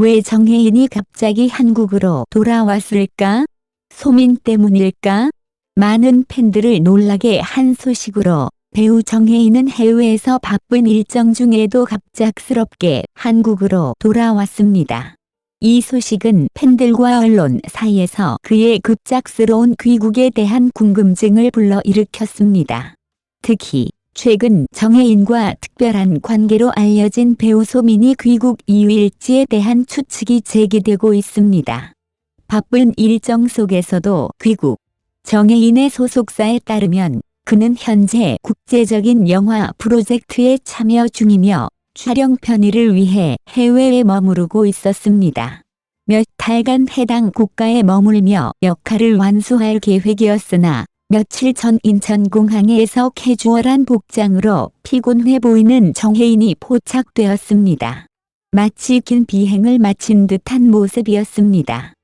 왜 정혜인이 갑자기 한국으로 돌아왔을까? 소민 때문일까? 많은 팬들을 놀라게 한 소식으로 배우 정혜인은 해외에서 바쁜 일정 중에도 갑작스럽게 한국으로 돌아왔습니다. 이 소식은 팬들과 언론 사이에서 그의 급작스러운 귀국에 대한 궁금증을 불러일으켰습니다. 특히 최근 정혜인과 특별한 관계로 알려진 배우 소민이 귀국 이유일지에 대한 추측이 제기되고 있습니다. 바쁜 일정 속에서도 귀국. 정혜인의 소속사에 따르면 그는 현재 국제적인 영화 프로젝트에 참여 중이며 촬영 편의를 위해 해외에 머무르고 있었습니다. 몇 달간 해당 국가에 머물며 역할을 완수할 계획이었으나 며칠 전 인천공항에서 캐주얼한 복장으로 피곤해 보이는 정혜인이 포착되었습니다. 마치 긴 비행을 마친 듯한 모습이었습니다.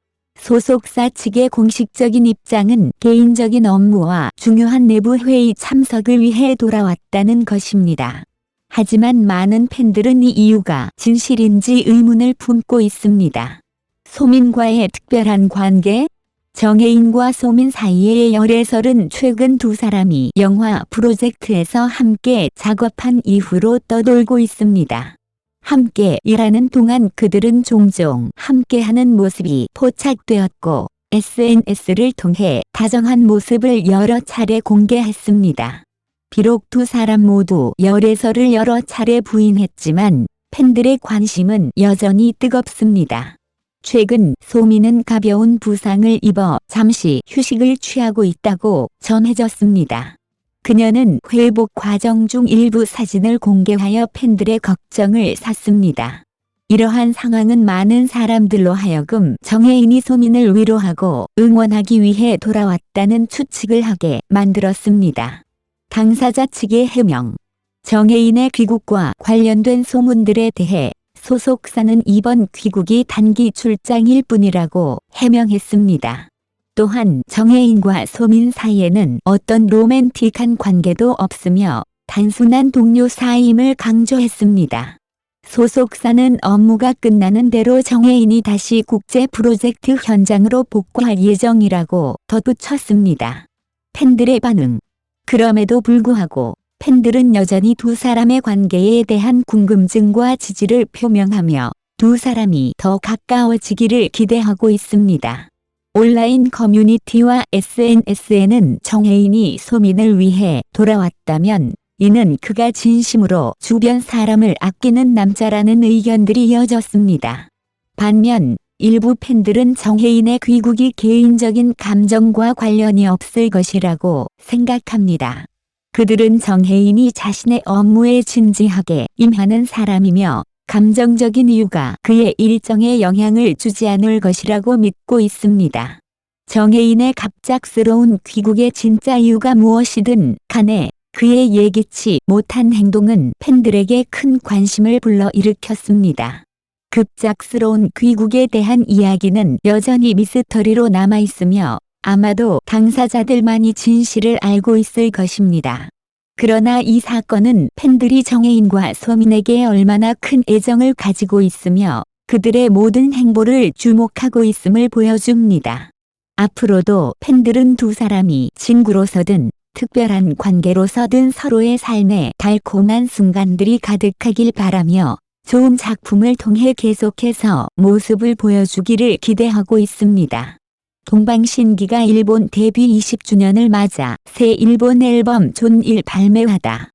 소속사 측의 공식적인 입장은 개인적인 업무와 중요한 내부 회의 참석을 위해 돌아왔다는 것입니다. 하지만 많은 팬들은 이 이유가 진실인지 의문을 품고 있습니다. 소민과의 특별한 관계? 정혜인과 소민 사이의 열애설은 최근 두 사람이 영화 프로젝트에서 함께 작업한 이후로 떠돌고 있습니다. 함께 일하는 동안 그들은 종종 함께하는 모습이 포착되었고 SNS를 통해 다정한 모습을 여러 차례 공개했습니다. 비록 두 사람 모두 열애설을 여러 차례 부인했지만 팬들의 관심은 여전히 뜨겁습니다. 최근 소민은 가벼운 부상을 입어 잠시 휴식을 취하고 있다고 전해졌습니다. 그녀는 회복 과정 중 일부 사진을 공개하여 팬들의 걱정을 샀습니다. 이러한 상황은 많은 사람들로 하여금 정혜인이 소민을 위로하고 응원하기 위해 돌아왔다는 추측을 하게 만들었습니다. 당사자 측의 해명. 정혜인의 귀국과 관련된 소문들에 대해 소속사는 이번 귀국이 단기 출장일 뿐이라고 해명했습니다. 또한 정혜인과 소민 사이에는 어떤 로맨틱한 관계도 없으며 단순한 동료 사이임을 강조했습니다. 소속사는 업무가 끝나는 대로 정혜인이 다시 국제 프로젝트 현장으로 복귀할 예정이라고 덧붙였습니다. 팬들의 반응. 그럼에도 불구하고 팬들은 여전히 두 사람의 관계에 대한 궁금증과 지지를 표명하며 두 사람이 더 가까워지기를 기대하고 있습니다. 온라인 커뮤니티와 SNS에는 정혜인이 소민을 위해 돌아왔다면 이는 그가 진심으로 주변 사람을 아끼는 남자라는 의견들이 이어졌습니다. 반면 일부 팬들은 정혜인의 귀국이 개인적인 감정과 관련이 없을 것이라고 생각합니다. 그들은 정혜인이 자신의 업무에 진지하게 임하는 사람이며 감정적인 이유가 그의 일정에 영향을 주지 않을 것이라고 믿고 있습니다. 정혜인의 갑작스러운 귀국의 진짜 이유가 무엇이든 간에 그의 예기치 못한 행동은 팬들에게 큰 관심을 불러일으켰습니다. 급작스러운 귀국에 대한 이야기는 여전히 미스터리로 남아있으며 아마도 당사자들만이 진실을 알고 있을 것입니다. 그러나 이 사건은 팬들이 정혜인과 소민에게 얼마나 큰 애정을 가지고 있으며 그들의 모든 행보를 주목하고 있음을 보여줍니다. 앞으로도 팬들은 두 사람이 친구로서든 특별한 관계로서든 서로의 삶에 달콤한 순간들이 가득하길 바라며 좋은 작품을 통해 계속해서 모습을 보여주기를 기대하고 있습니다. 동방신기가 일본 데뷔 20주년을 맞아 새 일본 앨범 존1 발매하다.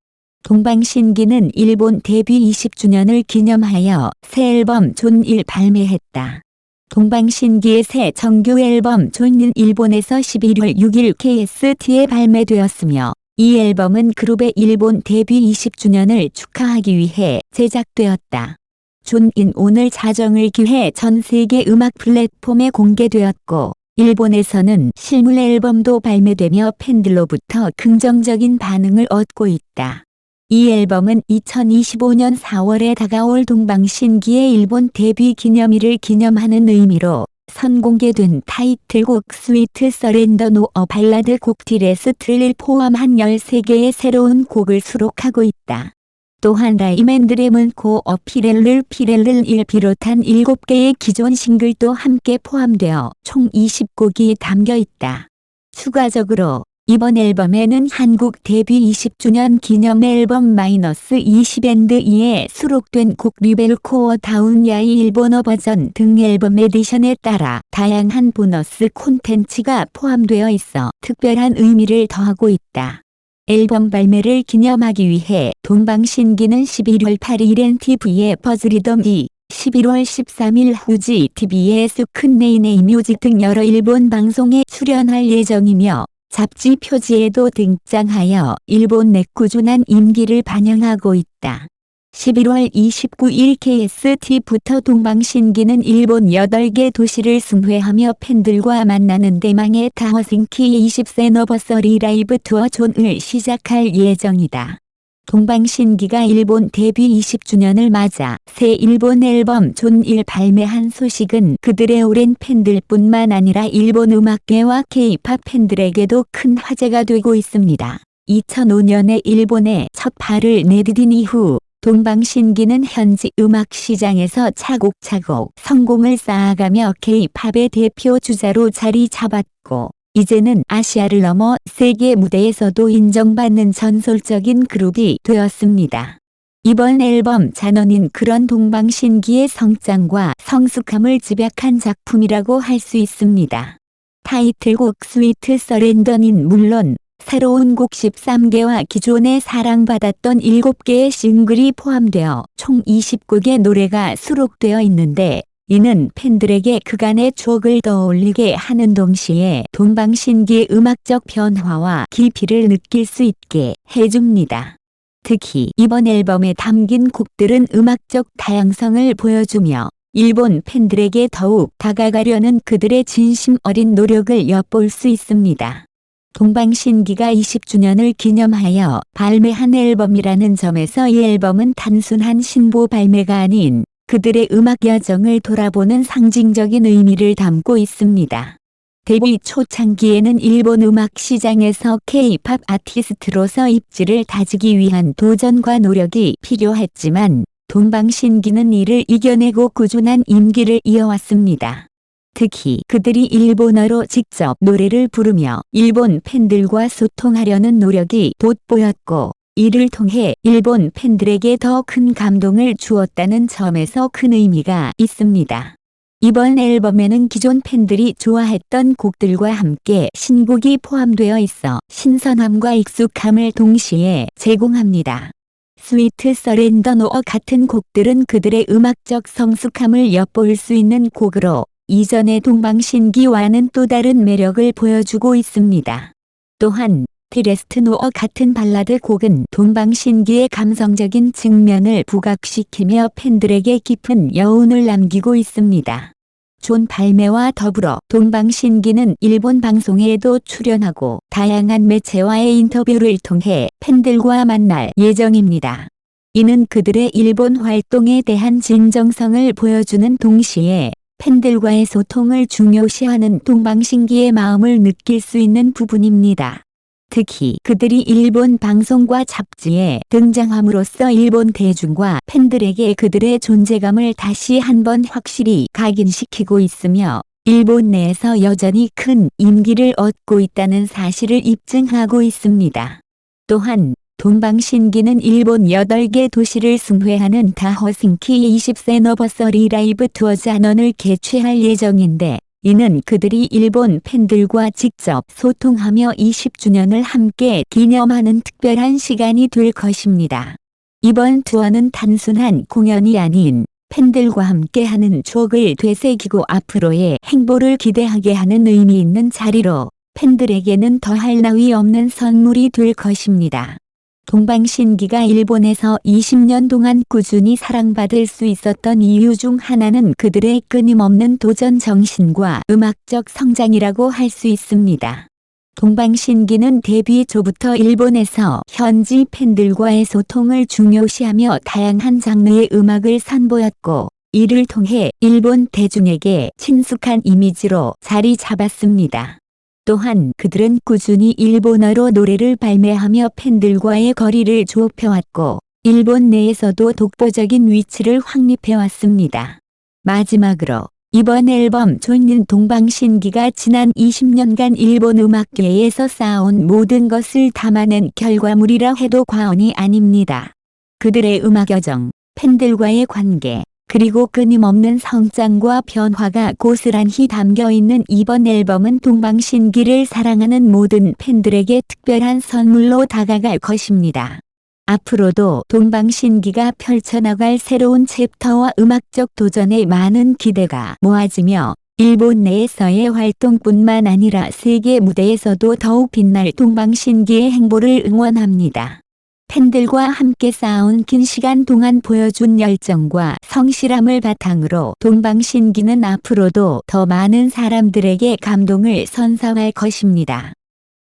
동방신기는 일본 데뷔 20주년을 기념하여 새 앨범 존1 발매했다. 동방신기의 새 정규 앨범 존은 일본에서 11월 6일 KST에 발매되었으며 이 앨범은 그룹의 일본 데뷔 20주년을 축하하기 위해 제작되었다. 존인 오늘 자정을 기해 전 세계 음악 플랫폼에 공개되었고 일본에서는 실물 앨범도 발매되며 팬들로부터 긍정적인 반응을 얻고 있다. 이 앨범은 2025년 4월에 다가올 동방신기의 일본 데뷔 기념일을 기념하는 의미로 선공개된 타이틀곡 스위트 서렌더 노어 발라드 곡 디레스트를 포함한 13개의 새로운 곡을 수록하고 있다. 또한 라이맨드레문 코어 피렐를 비롯한 7개의 기존 싱글도 함께 포함되어 총 20곡이 담겨 있다. 추가적으로 이번 앨범에는 한국 데뷔 20주년 기념 앨범 -20&2에 수록된 곡 리벨 코어 다운 야이 일본어 버전 등 앨범 에디션에 따라 다양한 보너스 콘텐츠가 포함되어 있어 특별한 의미를 더하고 있다. 앨범 발매를 기념하기 위해 동방신기는 11월 8일엔 TV에 버즈리덤 11월 13일 후지 TV에 스큰네이네이 뮤직 등 여러 일본 방송에 출연할 예정이며 잡지 표지에도 등장하여 일본 내 꾸준한 인기를 반영하고 있다. 11월 29일 KST부터 동방신기는 일본 8개 도시를 순회하며 팬들과 만나는 대망의 타허싱키 20세 너버서리 라이브 투어 존을 시작할 예정이다. 동방신기가 일본 데뷔 20주년을 맞아 새 일본 앨범 존1 발매한 소식은 그들의 오랜 팬들뿐만 아니라 일본 음악계와 K-팝 팬들에게도 큰 화제가 되고 있습니다. 2005년에 일본에 첫 발을 내디딘 이후 동방신기는 현지 음악 시장에서 차곡차곡 성공을 쌓아가며 K-팝의 대표 주자로 자리 잡았고 이제는 아시아를 넘어 세계 무대에서도 인정받는 전설적인 그룹이 되었습니다. 이번 앨범 잔원인 그런 동방신기의 성장과 성숙함을 집약한 작품이라고 할 수 있습니다. 타이틀곡 스위트 서렌더는 물론 새로운 곡 13개와 기존에 사랑받았던 7개의 싱글이 포함되어 총 20곡의 노래가 수록되어 있는데 이는 팬들에게 그간의 추억을 떠올리게 하는 동시에 동방신기의 음악적 변화와 깊이를 느낄 수 있게 해줍니다. 특히 이번 앨범에 담긴 곡들은 음악적 다양성을 보여주며 일본 팬들에게 더욱 다가가려는 그들의 진심 어린 노력을 엿볼 수 있습니다. 동방신기가 20주년을 기념하여 발매한 앨범이라는 점에서 이 앨범은 단순한 신보 발매가 아닌 그들의 음악 여정을 돌아보는 상징적인 의미를 담고 있습니다. 데뷔 초창기에는 일본 음악 시장에서 K-팝 아티스트로서 입지를 다지기 위한 도전과 노력이 필요했지만 동방신기는 이를 이겨내고 꾸준한 인기를 이어왔습니다. 특히 그들이 일본어로 직접 노래를 부르며 일본 팬들과 소통하려는 노력이 돋보였고 이를 통해 일본 팬들에게 더 큰 감동을 주었다는 점에서 큰 의미가 있습니다. 이번 앨범에는 기존 팬들이 좋아했던 곡들과 함께 신곡이 포함되어 있어 신선함과 익숙함을 동시에 제공합니다. 스위트 서렌더노어 같은 곡들은 그들의 음악적 성숙함을 엿볼 수 있는 곡으로 이전의 동방신기와는 또 다른 매력을 보여주고 있습니다. 또한 티레스트노어 같은 발라드 곡은 동방신기의 감성적인 측면을 부각시키며 팬들에게 깊은 여운을 남기고 있습니다. 존 발매와 더불어 동방신기는 일본 방송에도 출연하고 다양한 매체와의 인터뷰를 통해 팬들과 만날 예정입니다. 이는 그들의 일본 활동에 대한 진정성을 보여주는 동시에 팬들과의 소통을 중요시하는 동방신기의 마음을 느낄 수 있는 부분입니다. 특히 그들이 일본 방송과 잡지에 등장함으로써 일본 대중과 팬들에게 그들의 존재감을 다시 한번 확실히 각인시키고 있으며 일본 내에서 여전히 큰 인기를 얻고 있다는 사실을 입증하고 있습니다. 또한 동방신기는 일본 8개 도시를 순회하는 타허싱키 20세 너버서리 라이브 투어 잔원을 개최할 예정인데 이는 그들이 일본 팬들과 직접 소통하며 20주년을 함께 기념하는 특별한 시간이 될 것입니다. 이번 투어는 단순한 공연이 아닌 팬들과 함께하는 추억을 되새기고 앞으로의 행보를 기대하게 하는 의미 있는 자리로 팬들에게는 더할 나위 없는 선물이 될 것입니다. 동방신기가 일본에서 20년 동안 꾸준히 사랑받을 수 있었던 이유 중 하나는 그들의 끊임없는 도전 정신과 음악적 성장이라고 할 수 있습니다. 동방신기는 데뷔 초부터 일본에서 현지 팬들과의 소통을 중요시하며 다양한 장르의 음악을 선보였고 이를 통해 일본 대중에게 친숙한 이미지로 자리 잡았습니다. 또한 그들은 꾸준히 일본어로 노래를 발매하며 팬들과의 거리를 좁혀왔고 일본 내에서도 독보적인 위치를 확립해왔습니다. 마지막으로 이번 앨범 존인 동방신기가 지난 20년간 일본 음악계에서 쌓아온 모든 것을 담아낸 결과물이라 해도 과언이 아닙니다. 그들의 음악 여정, 팬들과의 관계, 그리고 끊임없는 성장과 변화가 고스란히 담겨있는 이번 앨범은 동방신기를 사랑하는 모든 팬들에게 특별한 선물로 다가갈 것입니다. 앞으로도 동방신기가 펼쳐나갈 새로운 챕터와 음악적 도전에 많은 기대가 모아지며 일본 내에서의 활동뿐만 아니라 세계 무대에서도 더욱 빛날 동방신기의 행보를 응원합니다. 팬들과 함께 쌓아온 긴 시간 동안 보여준 열정과 성실함을 바탕으로 동방신기는 앞으로도 더 많은 사람들에게 감동을 선사할 것입니다.